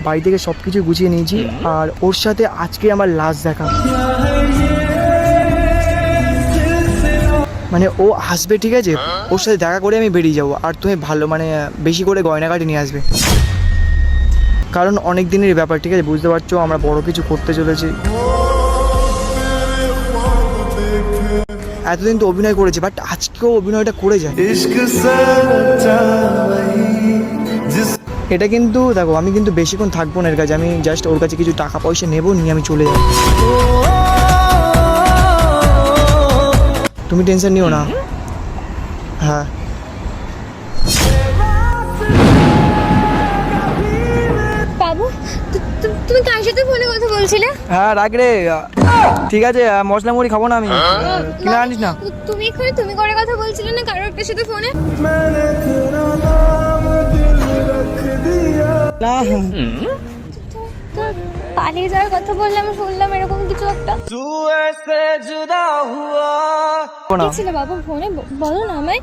বাড়ি থেকে সবকিছু গুছিয়ে নিয়েছি, আর ওর সাথে আজকে আমার লাস্ট দেখা। মানে ও আসবে, ঠিক আছে, ওর সাথে দেখা করে আমি বেরিয়ে যাবো। আর তুমি ভালো মানে বেশি করে গয়নাগাটি নিয়ে আসবে, কারণ অনেক দিনের ব্যাপার, ঠিক আছে, বুঝতে পারছো আমরা বড় কিছু করতে চলেছি। এতদিন তো অভিনয় করেছে, বাট আজকেও অভিনয়টা করে যায়। এটা কিন্তু দেখো, আমি কিন্তু বেশিক্ষণ থাকবো না এর কাছে, আমি জাস্ট ওর কাছে কিছু টাকা পয়সা নেবো, নিয়ে আমি চলে যাবো। তুমি টেনশন নিও না। হ্যাঁ, বাবু, তুমি কার সাথে ফোনে কথা বলছিলে? হ্যাঁ রাখ রে, ঠিক আছে, মশলা মুড়ি খাবো না আমি, কিনে আনিস না। তুমি এখানে তুমি করে কথা বলছিলে না কারোর একটা সাথে ফোনে? পালিয়ে যাওয়ার কথা বললে আমি শুনলাম এরকম কিছু একটা। কি ছিল বাবু ফোনে? বলো না আমায়।